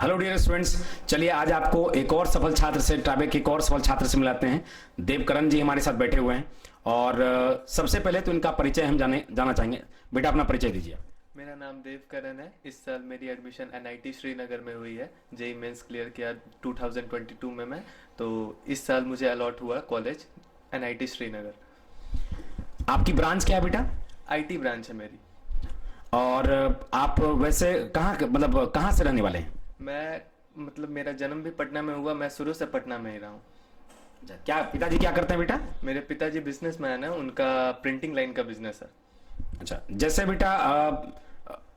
Hello dear students. चलिए आज आपको एक और सफल छात्र से ट्राइबेक के एक और सफल छात्र से मिलाते हैं। देवकरण जी हमारे साथ बैठे हुए हैं और सबसे पहले तो इनका परिचय हम जाना चाहेंगे। बेटा अपना परिचय दीजिए। मेरा नाम देवकरण है। इस साल मेरी एडमिशन एनआईटी श्रीनगर में हुई है। जेई मेंस क्लियर किया 2022 में मैं। तो इस साल मुझे अलॉट हुआ कॉलेज एनआईटी श्रीनगर। आपकी ब्रांच क्या है बेटा? आईटी ब्रांच है मेरी। और आप वैसे मतलब कहाँ से रहने वाले हैं? मैं मतलब मेरा जन्म भी पटना में हुआ, मैं शुरू से पटना में ही रहा हूँ। अच्छा, क्या पिताजी क्या करते हैं बेटा? मेरे पिताजी बिजनेसमैन हैं, उनका प्रिंटिंग लाइन का बिजनेस है। अच्छा, जैसे बेटा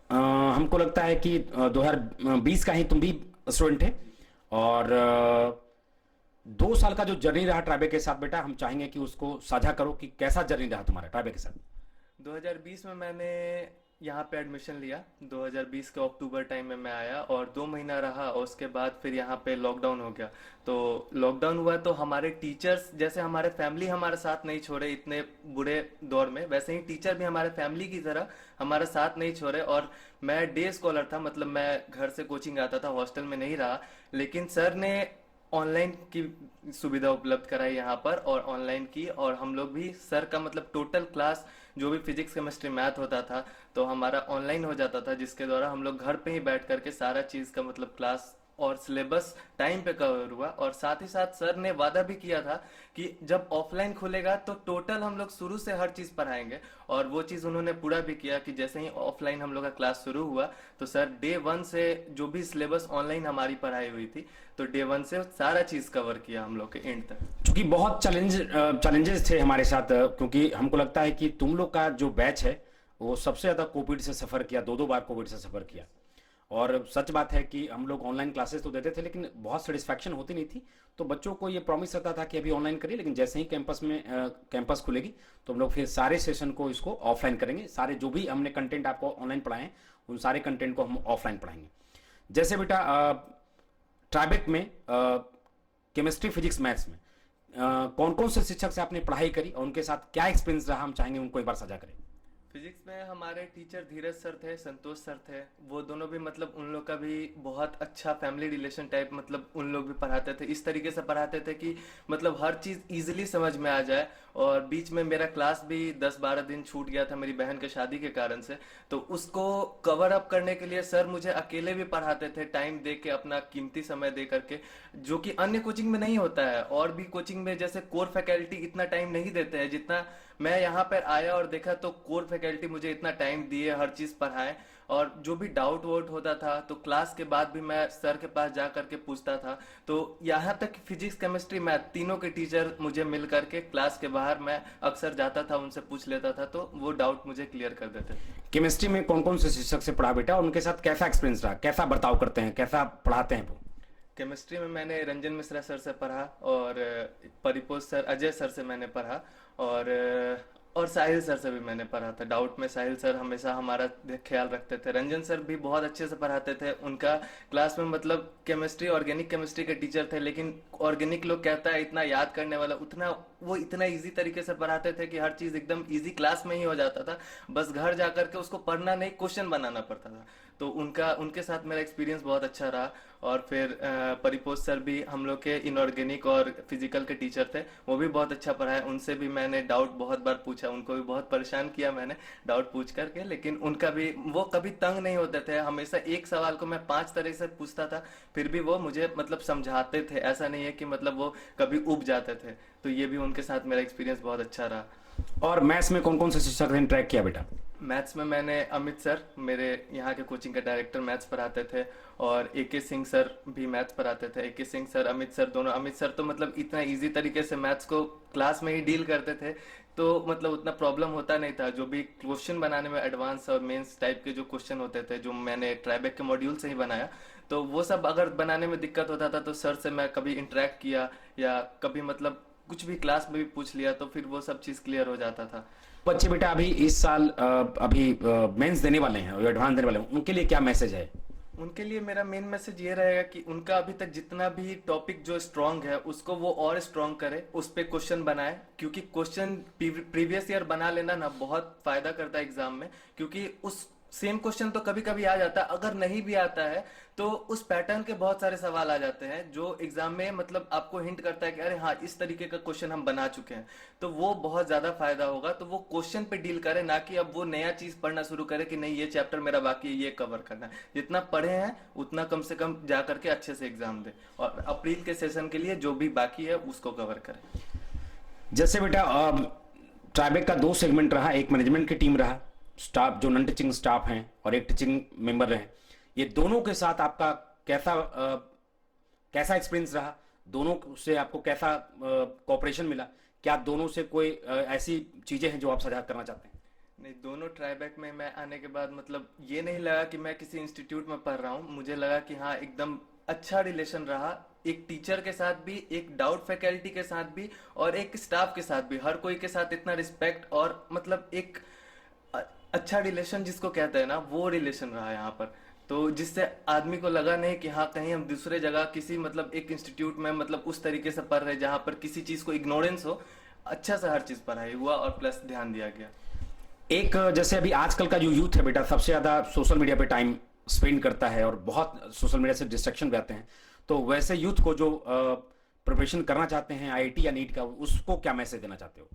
हमको लगता है कि 2020 का ही तुम भी स्टूडेंट थे और 2 साल का जो जर्नी रहा ट्राइबेक के साथ बेटा, हम चाहेंगे कि उसको साझा करो कि कैसा जर्नी रहा तुम्हारा ट्राइबेक के साथ। 2020 में मैंने यहाँ पे एडमिशन लिया। 2020 के अक्टूबर टाइम में मैं आया और 2 महीना रहा और उसके बाद फिर यहाँ पे लॉकडाउन हो गया। तो लॉकडाउन हुआ तो हमारे टीचर्स, जैसे हमारे फैमिली हमारे साथ नहीं छोड़े इतने बुरे दौर में, वैसे ही टीचर भी हमारे फैमिली की तरह हमारा साथ नहीं छोड़े। और मैं डे स्कॉलर था, मतलब मैं घर से कोचिंग आता था, हॉस्टल में नहीं रहा। लेकिन सर ने ऑनलाइन की सुविधा उपलब्ध कराई यहाँ पर और ऑनलाइन की, और हम लोग भी सर का मतलब टोटल क्लास जो भी फिजिक्स केमिस्ट्री मैथ होता था तो हमारा ऑनलाइन हो जाता था, जिसके द्वारा हम लोग घर पे ही बैठ करके सारा चीज़ का मतलब क्लास और सिलेबस टाइम पे कवर हुआ। और साथ ही साथ सर ने वादा भी किया था कि जब ऑफलाइन खुलेगा तो टोटल हम लोग शुरू से हर चीज़ पढ़ाएंगे, और वो चीज़ उन्होंने पूरा भी किया कि जैसे ही ऑफलाइन हम लोग का क्लास शुरू हुआ तो सर डे वन से जो भी सिलेबस ऑनलाइन हमारी पढ़ाई हुई थी तो डे वन से सारा चीज़ कवर किया हम लोग के एंड तक। क्योंकि बहुत चैलेंजेस थे हमारे साथ, क्योंकि हमको लगता है कि तुम लोग का जो बैच है वो सबसे ज़्यादा कोविड से सफ़र किया, दो दो बार कोविड से सफ़र किया। और सच बात है कि हम लोग ऑनलाइन क्लासेस तो देते थे लेकिन बहुत सेटिस्फैक्शन होती नहीं थी। तो बच्चों को ये प्रॉमिस रहता था कि अभी ऑनलाइन करिए, लेकिन जैसे ही कैंपस खुलेगी तो हम लोग फिर सारे सेशन को इसको ऑफलाइन करेंगे। सारे जो भी हमने कंटेंट आपको ऑनलाइन पढ़ाए हैं उन सारे कंटेंट को हम ऑफलाइन पढ़ाएंगे। जैसे बेटा ट्राइबेक में केमिस्ट्री फिजिक्स मैथ्स में कौन कौन से शिक्षक से आपने पढ़ाई करी और उनके साथ क्या एक्सपीरियंस रहा, हम चाहेंगे उनको एक बार साझा करें। फिजिक्स में हमारे टीचर धीरज सर थे, संतोष सर थे। वो दोनों भी मतलब उन लोग का भी बहुत अच्छा फैमिली रिलेशन टाइप, मतलब उन लोग भी पढ़ाते थे, इस तरीके से पढ़ाते थे कि मतलब हर चीज़ इजीली समझ में आ जाए। और बीच में मेरा क्लास भी 10-12 दिन छूट गया था मेरी बहन के शादी के कारण से, तो उसको कवर अप करने के लिए सर मुझे अकेले भी पढ़ाते थे, टाइम दे के, अपना कीमती समय दे करके, जो कि अन्य कोचिंग में नहीं होता है। और भी कोचिंग में जैसे कोर फैकल्टी इतना टाइम नहीं देते हैं जितना मैं यहाँ पर आया और देखा, तो कोर फैकल्टी मुझे इतना टाइम दिए, हर चीज़ पढ़ाए। और जो भी डाउट वाउट होता था तो क्लास के बाद भी मैं सर के पास जा करके पूछता था। तो यहाँ तक फिजिक्स केमिस्ट्री मैथ तीनों के टीचर मुझे मिल करके क्लास के बाहर मैं अक्सर जाता था, उनसे पूछ लेता था, तो वो डाउट मुझे क्लियर कर देते थे। केमिस्ट्री में कौन कौन से शिक्षक से पढ़ा बेटा और उनके साथ कैसा एक्सपीरियंस रहा, कैसा बर्ताव करते हैं, कैसा पढ़ाते हैं वो? केमिस्ट्री में मैंने रंजन मिश्रा सर से पढ़ा, और परिपोष सर, अजय सर से मैंने पढ़ा, और और साहिल सर से भी मैंने पढ़ा था। डाउट में साहिल सर हमेशा हमारा ख्याल रखते थे। रंजन सर भी बहुत अच्छे से पढ़ाते थे। उनका क्लास में मतलब केमिस्ट्री, ऑर्गेनिक केमिस्ट्री के टीचर थे, लेकिन ऑर्गेनिक लोग कहता है इतना याद करने वाला, उतना वो इतना इजी तरीके से पढ़ाते थे कि हर चीज़ एकदम इजी क्लास में ही हो जाता था। बस घर जा करके उसको पढ़ना नहीं, क्वेश्चन बनाना पड़ता था। तो उनके साथ मेरा एक्सपीरियंस बहुत अच्छा रहा। और फिर परिपोष सर भी हम लोग के इनऑर्गेनिक और फिजिकल के टीचर थे, वो भी बहुत अच्छा पढ़ाए। उनसे भी मैंने डाउट बहुत बार पूछा, उनको भी बहुत परेशान किया मैंने डाउट पूछ करके, लेकिन उनका भी, वो कभी तंग नहीं होते थे। हमेशा एक सवाल को मैं 5 तरह से पूछता था, फिर भी वो मुझे मतलब समझाते थे, ऐसा नहीं है कि मतलब वो कभी उब जाते थे। तो ये भी उनके साथ मेरा एक्सपीरियंस बहुत अच्छा रहा। और मैथ्स में कौन कौन से शिक्षक ने ट्रैक किया बेटा? मैथ्स में मैंने अमित सर, मेरे यहाँ के कोचिंग के डायरेक्टर, मैथ्स पढ़ाते थे। और एके सिंह सर भी मैथ्स पढ़ाते थे। एके सिंह सर, अमित सर, दोनों। अमित सर तो मतलब इतना इजी तरीके से मैथ्स को क्लास में ही डील करते थे, तो मतलब उतना प्रॉब्लम होता नहीं था। जो भी क्वेश्चन बनाने में एडवांस और मेंस टाइप के जो क्वेश्चन होते थे, जो मैंने ट्राइबेक के मॉड्यूल से ही बनाया, तो वो सब अगर बनाने में दिक्कत होता था तो सर से मैं कभी इंटरेक्ट किया या कभी मतलब कुछ भी क्लास में भी पूछ लिया, तो फिर वो सब चीज़ क्लियर हो जाता था। बच्चे बेटा अभी इस साल अभी मेंस देने वाले हैं और एडवांस देने वाले हैं, उनके लिए क्या मैसेज है? उनके लिए मेरा मेन मैसेज ये रहेगा कि उनका अभी तक जितना भी टॉपिक जो स्ट्रांग है उसको वो और स्ट्रांग करे, उस पे क्वेश्चन बनाए, क्योंकि क्वेश्चन प्रीवियस ईयर बना लेना ना बहुत फायदा करता है एग्जाम में, क्योंकि उस सेम क्वेश्चन तो कभी कभी आ जाता है, अगर नहीं भी आता है तो उस पैटर्न के बहुत सारे सवाल आ जाते हैं जो एग्जाम में मतलब आपको हिंट करता है कि अरे हाँ इस तरीके का क्वेश्चन हम बना चुके हैं, तो वो बहुत ज्यादा फायदा होगा। तो वो क्वेश्चन पे डील करे, ना कि अब वो नया चीज पढ़ना शुरू करे कि नहीं ये चैप्टर मेरा बाकी है, ये कवर करना है। जितना पढ़े हैं उतना कम से कम जा करके अच्छे से एग्जाम दे, और अप्रैल के सेशन के लिए जो भी बाकी है उसको कवर करे। जैसे बेटा ट्राइबेक का 2 सेगमेंट रहा, एक मैनेजमेंट की टीम रहा, स्टाफ जो नॉन टीचिंग स्टाफ हैं और एक टीचिंग मेंबर रहे, ये दोनों के साथ आपका कैसा एक्सपीरियंस रहा? दोनों से आपको कैसा कोऑपरेशन मिला? क्या दोनों से कोई ऐसी चीजें हैं जो आप साझा करना चाहते हैं? नहीं, दोनों ट्राईबैक में मैं आने के बाद मतलब ये नहीं लगा कि मैं किसी इंस्टीट्यूट में पढ़ रहा हूँ। मुझे लगा कि हाँ एकदम अच्छा रिलेशन रहा, एक टीचर के साथ भी, एक डाउट फैकल्टी के साथ भी, और एक स्टाफ के साथ भी। हर कोई के साथ इतना रिस्पेक्ट और मतलब एक अच्छा रिलेशन जिसको कहते हैं ना, वो रिलेशन रहा यहाँ पर। तो जिससे आदमी को लगा नहीं कि हाँ कहीं हम दूसरे जगह किसी मतलब एक इंस्टीट्यूट में मतलब उस तरीके से पढ़ रहे जहाँ पर किसी चीज को इग्नोरेंस हो। अच्छा से हर चीज पढ़ाई हुआ और प्लस ध्यान दिया गया। एक जैसे अभी आजकल का जो यूथ है बेटा, सबसे ज्यादा सोशल मीडिया पे टाइम स्पेंड करता है और बहुत सोशल मीडिया से डिस्ट्रैक्शन रहते हैं, तो वैसे यूथ को जो प्रिपरेशन करना चाहते हैं आईआईटी या नीट का, उसको क्या मैसेज देना चाहते हो?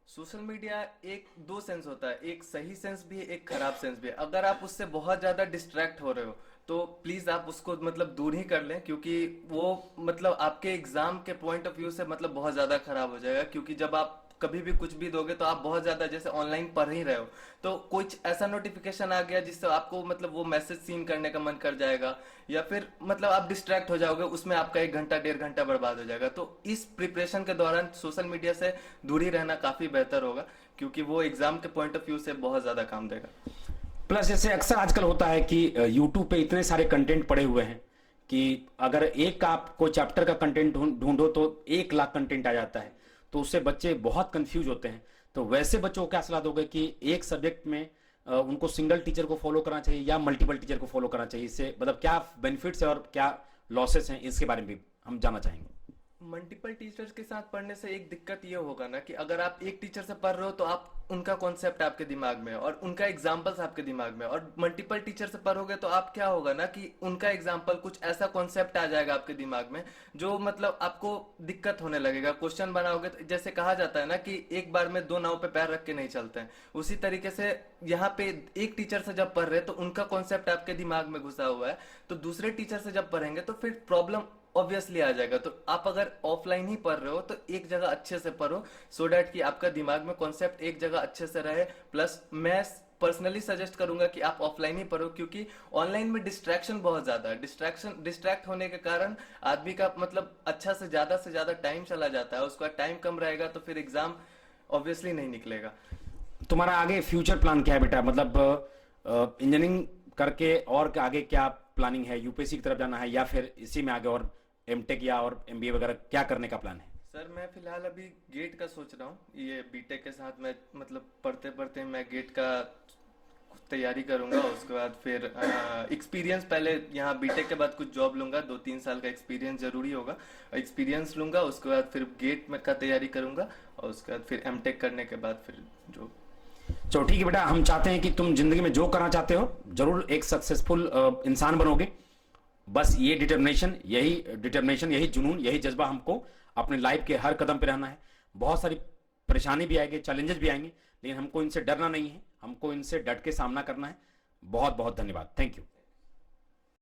सोशल मीडिया एक दो सेंस होता है, एक सही सेंस भी है, एक खराब सेंस भी है। अगर आप उससे बहुत ज्यादा डिस्ट्रैक्ट हो रहे हो तो प्लीज आप उसको मतलब दूर ही कर लें, क्योंकि वो मतलब आपके एग्जाम के पॉइंट ऑफ व्यू से मतलब बहुत ज्यादा खराब हो जाएगा। क्योंकि जब आप कभी भी कुछ भी दोगे तो आप बहुत ज्यादा जैसे ऑनलाइन पढ़ ही रहे हो, तो कुछ ऐसा नोटिफिकेशन आ गया जिससे आपको मतलब वो मैसेज सीन करने का मन कर जाएगा, या फिर मतलब आप डिस्ट्रैक्ट हो जाओगे, उसमें आपका 1 घंटा 1.5 घंटा बर्बाद हो जाएगा। तो इस प्रिपरेशन के दौरान सोशल मीडिया से दूरी रहना काफी बेहतर होगा, क्योंकि वो एग्जाम के पॉइंट ऑफ व्यू से बहुत ज्यादा काम देगा। प्लस जैसे अक्सर आजकल होता है कि यूट्यूब पे इतने सारे कंटेंट पड़े हुए हैं कि अगर एक आप कोई चैप्टर का कंटेंट ढूंढो तो 1 लाख कंटेंट आ जाता है, तो उससे बच्चे बहुत कंफ्यूज होते हैं। तो वैसे बच्चों को क्या सलाह दोगे कि एक सब्जेक्ट में उनको सिंगल टीचर को फॉलो करना चाहिए या मल्टीपल टीचर को फॉलो करना चाहिए? इससे मतलब क्या बेनिफिट्स है और क्या लॉसेस हैं, इसके बारे में भी हम जानना चाहेंगे। मल्टीपल टीचर्स के साथ पढ़ने से एक दिक्कत ये होगा ना कि अगर आप एक टीचर से पढ़ रहे हो तो आप उनका कॉन्सेप्ट आपके दिमाग में है और उनका एग्जाम्पल्स आपके दिमाग में है, और मल्टीपल टीचर से पढ़ोगे तो आप क्या होगा ना कि उनका एग्जाम्पल कुछ ऐसा कॉन्सेप्ट आ जाएगा आपके दिमाग में जो मतलब आपको दिक्कत होने लगेगा। क्वेश्चन बनाओगे तो जैसे कहा जाता है ना कि एक बार में 2 नाव पे पैर रख के नहीं चलते हैं, उसी तरीके से यहाँ पे एक टीचर से जब पढ़ रहे तो उनका कॉन्सेप्ट आपके दिमाग में घुसा हुआ है, तो दूसरे टीचर से जब पढ़ेंगे तो फिर प्रॉब्लम ऑब्वियसली आ जाएगा। तो आप अगर ऑफलाइन ही पढ़ रहे हो तो एक जगह अच्छे से पढ़ो, सो डैट कि आपका दिमाग में कॉन्सेप्ट एक जगह अच्छे से रहे। प्लस मैं पर्सनली सजेस्ट करूंगा कि आप ऑफलाइन ही पढ़ो, क्योंकि ऑनलाइन में डिस्ट्रैक्शन बहुत ज्यादा है। डिस्ट्रैक्ट होने के कारण आदमी का मतलब अच्छा से ज्यादा टाइम चला जाता है, उसका टाइम कम रहेगा तो फिर एग्जाम ऑब्वियसली नहीं निकलेगा। तुम्हारा आगे फ्यूचर प्लान क्या है बेटा? मतलब इंजीनियरिंग करके और आगे क्या प्लानिंग है? यूपीएससी की तरफ जाना है या फिर इसी में आगे और एमटेक या और एमबीए वगैरह क्या करने का प्लान है? सर मैं फिलहाल अभी गेट का सोच रहा हूँ, ये बीटेक के साथ मैं मतलब पढ़ते पढ़ते मैं गेट का तैयारी करूंगा। उसके बाद फिर एक्सपीरियंस, पहले यहाँ बीटेक के बाद कुछ जॉब लूंगा, 2-3 साल का एक्सपीरियंस जरूरी होगा, एक्सपीरियंस लूंगा। उसके बाद फिर गेट में का तैयारी करूंगा और उसके बाद फिर एमटेक करने के बाद फिर जो। चलो ठीक है बेटा, हम चाहते हैं कि तुम जिंदगी में जो करना चाहते हो जरूर एक सक्सेसफुल इंसान बनोगे। बस ये डिटर्मिनेशन, यही जुनून, यही जज्बा हमको अपने लाइफ के हर कदम पे रहना है। बहुत सारी परेशानी भी आएगी, चैलेंजेस भी आएंगे, लेकिन हमको इनसे डरना नहीं है, हमको इनसे डट के सामना करना है। बहुत बहुत धन्यवाद, थैंक यू।